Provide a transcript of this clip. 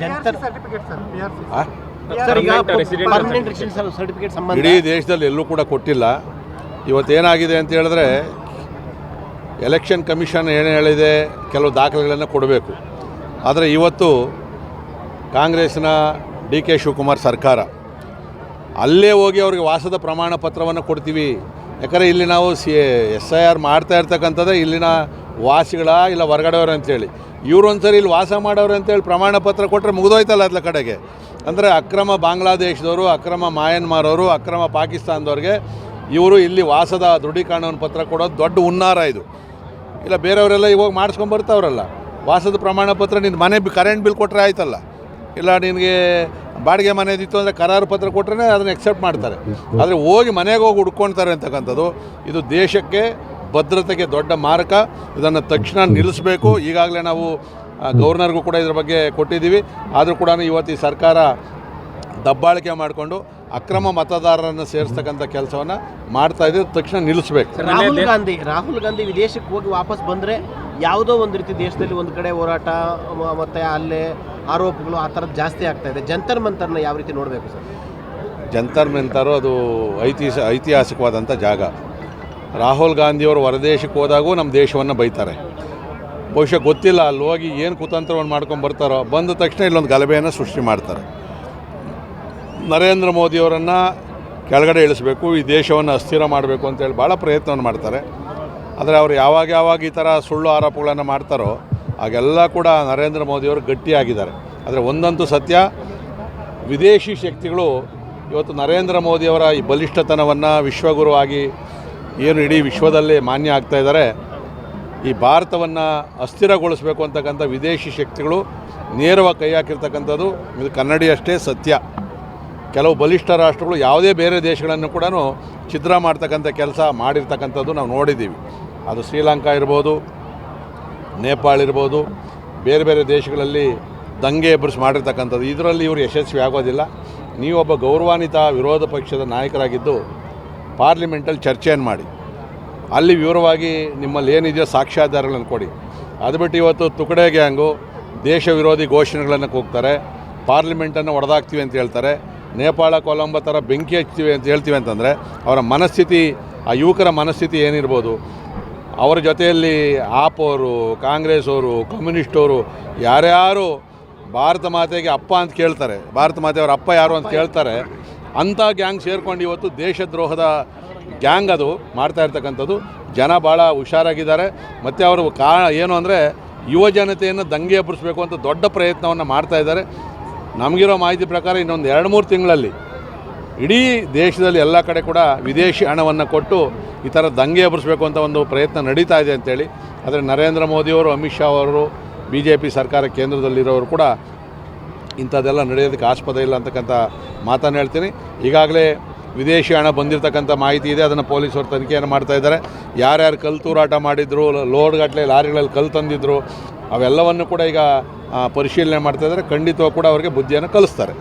Jantar certificate sir PRC sir ಈಗ permanent residence certificate ಸಂಬಂಧ ಇಡೀ ದೇಶದಲ್ಲಿ ಎಲ್ಲೂ ಕೂಡ ಕೊಟ್ಟಿಲ್ಲ. ಇವತ್ತೇನಾಗಿದೆ ಅಂತ ಹೇಳಿದ್ರೆ ಎಲೆಕ್ಷನ್ ಕಮಿಷನ್ ಏನು ಹೇಳಿದೆ, ಕೆಲವು ದಾಖಲೆಗಳನ್ನು ಕೊಡಬೇಕು. ಆದರೆ ಇವತ್ತು ಕಾಂಗ್ರೆಸ್ನ DK ಶಿವಕುಮಾರ್ ಸರ್ಕಾರ ಅಲ್ಲೇ ಹೋಗಿ ಅವ್ರಿಗೆ ವಾಸದ ಪ್ರಮಾಣ ಪತ್ರವನ್ನು ಕೊಡ್ತೀವಿ. ಯಾಕಂದರೆ ಇಲ್ಲಿ ನಾವು SIR ಮಾಡ್ತಾ ಇರ್ತಕ್ಕಂಥದ್ದೇ ಇಲ್ಲಿನ ವಾಸಿಗಳ ಇಲ್ಲ ಹೊರಗಡೆಯವರು ಅಂತೇಳಿ. ಇವರು ಒಂದ್ಸರಿ ಇಲ್ಲಿ ವಾಸ ಮಾಡೋರು ಅಂತೇಳಿ ಪ್ರಮಾಣ ಪತ್ರ ಕೊಟ್ಟರೆ ಮುಗಿದೋಯ್ತಲ್ಲ ಅದ್ರ ಕಡೆಗೆ. ಅಂದರೆ ಅಕ್ರಮ ಬಾಂಗ್ಲಾದೇಶದವರು, ಅಕ್ರಮ ಮಯನ್ಮಾರ್ ಅವರು, ಅಕ್ರಮ ಪಾಕಿಸ್ತಾನದವ್ರಿಗೆ ಇವರು ಇಲ್ಲಿ ವಾಸದ ದೃಢೀಕರಣ ಪತ್ರ ಕೊಡೋದು ದೊಡ್ಡ ಹುನ್ನಾರ ಇದು. ಇಲ್ಲ ಬೇರೆಯವರೆಲ್ಲ ಇವಾಗ ಮಾಡಿಸ್ಕೊಂಬರ್ತಾವ್ರಲ್ಲ ವಾಸದ ಪ್ರಮಾಣ ಪತ್ರ. ನಿನ್ನ ಮನೆ ಕರೆಂಟ್ ಬಿಲ್ ಕೊಟ್ಟರೆ ಆಯ್ತಲ್ಲ, ಇಲ್ಲ ನಿನಗೆ ಬಾಡಿಗೆ ಮನೆದಿತ್ತು ಅಂದರೆ ಕರಾರು ಪತ್ರ ಕೊಟ್ಟರೆ ಅದನ್ನು ಎಕ್ಸೆಪ್ಟ್ ಮಾಡ್ತಾರೆ. ಆದರೆ ಹೋಗಿ ಮನೆಗೆ ಹೋಗಿ ಹುಡ್ಕೊಳ್ತಾರೆ ಅಂತಕ್ಕಂಥದ್ದು ಇದು ದೇಶಕ್ಕೆ ಭದ್ರತೆಗೆ ದೊಡ್ಡ ಮಾರಕ. ಇದನ್ನು ತಕ್ಷಣ ನಿಲ್ಲಿಸಬೇಕು. ಈಗಾಗಲೇ ನಾವು ಗವರ್ನರ್ಗೂ ಕೂಡ ಇದ್ರ ಬಗ್ಗೆ ಕೊಟ್ಟಿದ್ದೀವಿ. ಆದರೂ ಕೂಡ ಇವತ್ತು ಈ ಸರ್ಕಾರ ದಬ್ಬಾಳಿಕೆ ಮಾಡಿಕೊಂಡು ಅಕ್ರಮ ಮತದಾರರನ್ನು ಸೇರಿಸ್ತಕ್ಕಂಥ ಕೆಲಸವನ್ನು ಮಾಡ್ತಾ ಇದೆ. ತಕ್ಷಣ ನಿಲ್ಲಿಸಬೇಕು. ರಾಹುಲ್ ಗಾಂಧಿ ವಿದೇಶಕ್ಕೆ ಹೋಗಿ ವಾಪಸ್ ಬಂದರೆ ಯಾವುದೋ ಒಂದು ರೀತಿ ದೇಶದಲ್ಲಿ ಒಂದು ಕಡೆ ಹೋರಾಟ ಮತ್ತು ಅಲ್ಲೇ ಆರೋಪಗಳು ಆ ಥರದ್ದು ಜಾಸ್ತಿ ಆಗ್ತಾ ಇದೆ. ಜಂತರ್ ಮಂತರ್ನ ಯಾವ ರೀತಿ ನೋಡಬೇಕು ಸರ್? ಜಂತರ್ ಮಂತರು ಅದು ಐತಿಹಾಸಿಕವಾದಂಥ ಜಾಗ. ರಾಹುಲ್ ಗಾಂಧಿಯವರು ಹೊರದೇಶಕ್ಕೆ ಹೋದಾಗೂ ನಮ್ಮ ದೇಶವನ್ನು ಬೈತಾರೆ. ಬಹುಶಃ ಗೊತ್ತಿಲ್ಲ ಅಲ್ಲಿ ಹೋಗಿ ಏನು ಕುತಂತ್ರವನ್ನು ಮಾಡ್ಕೊಂಡು ಬರ್ತಾರೋ, ಬಂದ ತಕ್ಷಣ ಇಲ್ಲೊಂದು ಗಲಭೆಯನ್ನು ಸೃಷ್ಟಿ ಮಾಡ್ತಾರೆ. ನರೇಂದ್ರ ಮೋದಿಯವರನ್ನು ಕೆಳಗಡೆ ಇಳಿಸಬೇಕು, ಈ ದೇಶವನ್ನು ಅಸ್ಥಿರ ಮಾಡಬೇಕು ಅಂತೇಳಿ ಭಾಳ ಪ್ರಯತ್ನವನ್ನು ಮಾಡ್ತಾರೆ. ಆದರೆ ಅವರು ಯಾವಾಗ ಈ ಥರ ಸುಳ್ಳು ಆರೋಪಗಳನ್ನು ಮಾಡ್ತಾರೋ ಆಗೆಲ್ಲ ಕೂಡ ನರೇಂದ್ರ ಮೋದಿಯವರು ಗಟ್ಟಿಯಾಗಿದ್ದಾರೆ. ಆದರೆ ಒಂದಂತೂ ಸತ್ಯ, ವಿದೇಶಿ ಶಕ್ತಿಗಳು ಇವತ್ತು ನರೇಂದ್ರ ಮೋದಿಯವರ ಈ ಬಲಿಷ್ಠತನವನ್ನು ವಿಶ್ವಗುರು ಆಗಿ ಏನು ಇಡೀ ವಿಶ್ವದಲ್ಲೇ ಮಾನ್ಯ ಆಗ್ತಾ ಇದ್ದಾರೆ. ಈ ಭಾರತವನ್ನು ಅಸ್ಥಿರಗೊಳಿಸಬೇಕು ಅಂತಕ್ಕಂಥ ವಿದೇಶಿ ಶಕ್ತಿಗಳು ನೇರವಾಗಿ ಕೈ ಹಾಕಿರ್ತಕ್ಕಂಥದ್ದು ಇದು ಕನ್ನಡಿ ಅಷ್ಟೇ ಸತ್ಯ. ಕೆಲವು ಬಲಿಷ್ಠ ರಾಷ್ಟ್ರಗಳು ಯಾವುದೇ ಬೇರೆ ದೇಶಗಳನ್ನು ಕೂಡ ಛಿದ್ರ ಮಾಡ್ತಕ್ಕಂಥ ಕೆಲಸ ಮಾಡಿರ್ತಕ್ಕಂಥದ್ದು ನಾವು ನೋಡಿದ್ದೀವಿ. ಅದು ಶ್ರೀಲಂಕಾ ಇರ್ಬೋದು, ನೇಪಾಳ ಇರ್ಬೋದು, ಬೇರೆ ಬೇರೆ ದೇಶಗಳಲ್ಲಿ ದಂಗೆ ಎಬ್ಬರಿಸಿ ಮಾಡಿರ್ತಕ್ಕಂಥದ್ದು. ಇದರಲ್ಲಿ ಇವರು ಯಶಸ್ವಿ ಆಗೋದಿಲ್ಲ. ನೀವೊಬ್ಬ ಗೌರವಾನ್ವಿತ ವಿರೋಧ ಪಕ್ಷದ ನಾಯಕರಾಗಿದ್ದು ಪಾರ್ಲಿಮೆಂಟಲ್ಲಿ ಚರ್ಚೆಯನ್ನು ಮಾಡಿ, ಅಲ್ಲಿ ವಿವರವಾಗಿ ನಿಮ್ಮಲ್ಲಿ ಏನಿದೆಯೋ ಸಾಕ್ಷ್ಯಾಧಾರಗಳನ್ನು ಕೊಡಿ. ಅದು ಬಿಟ್ಟು ಇವತ್ತು ತುಕಡೆ ಗ್ಯಾಂಗು ದೇಶ ವಿರೋಧಿ ಘೋಷಣೆಗಳನ್ನು ಕೂಗ್ತಾರೆ, ಪಾರ್ಲಿಮೆಂಟನ್ನು ಹೊಡೆದಾಕ್ತೀವಿ ಅಂತ ಹೇಳ್ತಾರೆ, ನೇಪಾಳ ಕೊಲಂಬೋ ಥರ ಬೆಂಕಿ ಹಚ್ತೀವಿ ಅಂತ ಹೇಳ್ತೀವಿ ಅಂತಂದರೆ ಅವರ ಮನಸ್ಥಿತಿ, ಆ ಯುವಕರ ಮನಸ್ಥಿತಿ ಏನಿರ್ಬೋದು. ಅವರ ಜೊತೆಯಲ್ಲಿ ಆಪ್ ಅವರು, ಕಾಂಗ್ರೆಸ್ ಅವರು, ಕಮ್ಯುನಿಸ್ಟ್ ಅವರು ಯಾರ್ಯಾರು ಭಾರತ ಮಾತೆಗೆ ಅಪ್ಪ ಅಂತ ಕೇಳ್ತಾರೆ, ಭಾರತ ಮಾತೆಯವರ ಅಪ್ಪ ಯಾರು ಅಂತ ಕೇಳ್ತಾರೆ, ಅಂಥ ಗ್ಯಾಂಗ್ ಸೇರ್ಕೊಂಡು ಇವತ್ತು ದೇಶದ್ರೋಹದ ಗ್ಯಾಂಗ್ ಅದು ಮಾಡ್ತಾ ಇರ್ತಕ್ಕಂಥದ್ದು. ಜನ ಭಾಳ ಹುಷಾರಾಗಿದ್ದಾರೆ. ಮತ್ತು ಅವರು ಏನು ಅಂದರೆ ಯುವ ಜನತೆಯನ್ನು ದಂಗೆ ಎಬ್ಬರಿಸಬೇಕು ಅಂತ ದೊಡ್ಡ ಪ್ರಯತ್ನವನ್ನು ಮಾಡ್ತಾ ಇದ್ದಾರೆ. ನಮಗಿರೋ ಮಾಹಿತಿ ಪ್ರಕಾರ ಇನ್ನೊಂದು 2-3 ತಿಂಗಳಲ್ಲಿ ಇಡೀ ದೇಶದಲ್ಲಿ ಎಲ್ಲ ಕಡೆ ಕೂಡ ವಿದೇಶಿ ಹಣವನ್ನು ಕೊಟ್ಟು ಈ ಥರ ದಂಗೆ ಎಬ್ಬರಿಸಬೇಕು ಅಂತ ಒಂದು ಪ್ರಯತ್ನ ನಡೀತಾ ಇದೆ ಅಂತೇಳಿ. ಆದರೆ ನರೇಂದ್ರ ಮೋದಿಯವರು, ಅಮಿತ್ ಶಾ ಅವರು, BJP ಸರ್ಕಾರ ಕೇಂದ್ರದಲ್ಲಿರೋರು ಕೂಡ ಇಂಥದ್ದೆಲ್ಲ ನಡೆಯೋದಕ್ಕೆ ಆಸ್ಪದ ಇಲ್ಲ ಅಂತಕ್ಕಂಥ ಮಾತನ್ನು ಹೇಳ್ತೀನಿ. ಈಗಾಗಲೇ ವಿದೇಶಿ ಹಣ ಬಂದಿರತಕ್ಕಂಥ ಮಾಹಿತಿ ಇದೆ. ಅದನ್ನು ಪೊಲೀಸರು ತನಿಖೆಯನ್ನು ಮಾಡ್ತಾ ಇದ್ದಾರೆ. ಯಾರ್ಯಾರು ಕಲ್ಲು ತೂರಾಟ ಮಾಡಿದ್ರು, ಲೋಡ್ಗಟ್ಟಲೆ ಲಾರಿಗಳಲ್ಲಿ ಕಲ್ಲು ತಂದಿದ್ರು, ಅವೆಲ್ಲವನ್ನು ಕೂಡ ಈಗ ಪರಿಶೀಲನೆ ಮಾಡ್ತಾ ಇದ್ದಾರೆ. ಖಂಡಿತವಾಗಿ ಕೂಡ ಅವರಿಗೆ ಬುದ್ಧಿಯನ್ನು ಕಲಿಸ್ತಾರೆ.